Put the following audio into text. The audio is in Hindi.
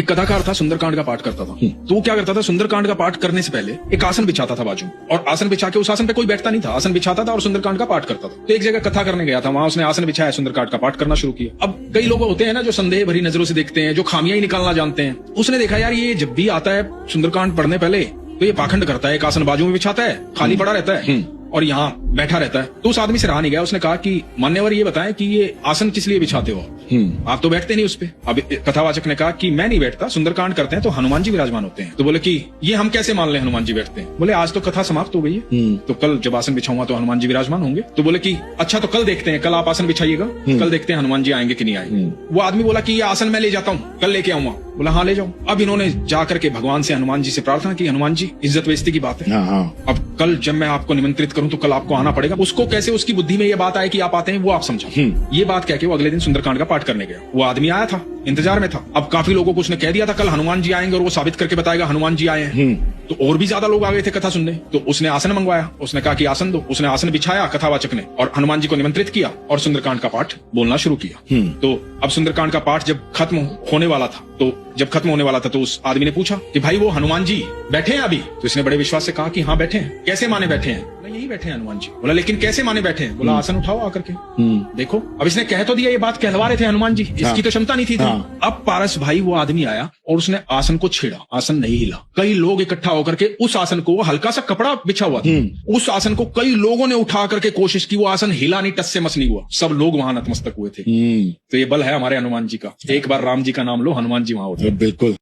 एक कथाकार था, सुंदरकांड का पाठ करता था। तो वो क्या करता था, सुंदरकांड का पाठ करने से पहले एक आसन बिछाता था बाजू, और आसन बिछा के उस आसन पे कोई बैठता नहीं था, आसन बिछाता था और सुंदरकांड का पाठ करता था। तो एक जगह कथा करने गया था, वहां उसने आसन बिछाया, सुंदरकांड का पाठ करना शुरू किया। अब कई लोग होते हैं ना जो संदेह भरी नजरों से देखते हैं, जो खामियां ही निकालना जानते हैं। उसने देखा यार ये जब भी आता है सुंदरकांड पढ़ने पहले तो ये पाखंड करता है, एक आसन बाजू में बिछाता है, खाली पड़ा रहता है और यहाँ बैठा रहता है। तो उस आदमी से रहा नहीं गया, उसने कहा कि मान्यवर ये बताएं कि ये आसन किस लिए बिछाते हो आप तो बैठते नहीं उस पे। अब कथावाचक ने कहा कि मैं नहीं बैठता, सुंदरकांड करते हैं तो हनुमान जी विराजमान होते हैं। तो बोले कि ये हम कैसे मान लें हनुमान जी बैठते हैं। बोले आज तो कथा समाप्त हो गई है, तो कल जब आसन बिछाऊंगा तो हनुमान जी विराजमान होंगे। तो बोले कि अच्छा तो कल देखते हैं, कल आप आसन बिछाइएगा, कल देखते हैं हनुमान जी आएंगे कि नहीं आएंगे। वो आदमी बोला कि ये आसन मैं ले जाता हूँ, कल लेके आऊंगा। बोला हाँ ले जाओ। अब इन्होंने जाकर के भगवान से, हनुमान जी से प्रार्थना की, हनुमान जी इज्जत बेइज्जती की बात है, अब कल जब मैं आपको निमंत्रित करूं तो कल आपको आना पड़ेगा। उसको कैसे उसकी बुद्धि में ये बात आए कि आप आते हैं वो आप समझो। ये बात कह के वो अगले दिन सुंदरकांड का पाठ करने गया। वो आदमी आया था, इंतजार में था। अब काफी लोगों को उसने कह दिया था कल हनुमान जी आएंगे और वो साबित करके बताएगा हनुमान जी आए हैं। तो और भी ज्यादा लोग आ गए थे कथा सुनने। तो उसने आसन मंगवाया, उसने कहा कि आसन दो। उसने आसन बिछाया कथावाचक ने, और हनुमान जी को निमंत्रित किया और सुंदरकांड का पाठ बोलना शुरू किया। तो अब सुंदरकांड का पाठ जब खत्म होने वाला था, तो उस आदमी ने पूछा कि भाई वो हनुमान जी बैठे हैं अभी? तो इसने बड़े विश्वास से कहा कि हाँ बैठे हैं। कैसे माने बैठे हैं? बोला यही बैठे हैं हनुमान जी। बोला लेकिन कैसे माने बैठे हैं? बोला आसन उठाओ आकर के देखो। अब इसने कह तो दिया, ये बात कहलवा रहे थे हनुमान जी, इसकी तो क्षमता नहीं थी। अब पारस भाई वो आदमी आया और उसने आसन को छेड़ा, आसन नहीं हिला। कई लोग इकट्ठा होकर के उस आसन को, हल्का सा कपड़ा बिछा हुआ था, उस आसन को कई लोगों ने उठा करके कोशिश की, वो आसन हिला नहीं, टस से मस नहीं हुआ। सब लोग वहां नतमस्तक हुए थे। तो ये बल है हमारे हनुमान जी का। एक बार राम जी का नाम लो, हनुमान जी वहां होते। बिल्कुल।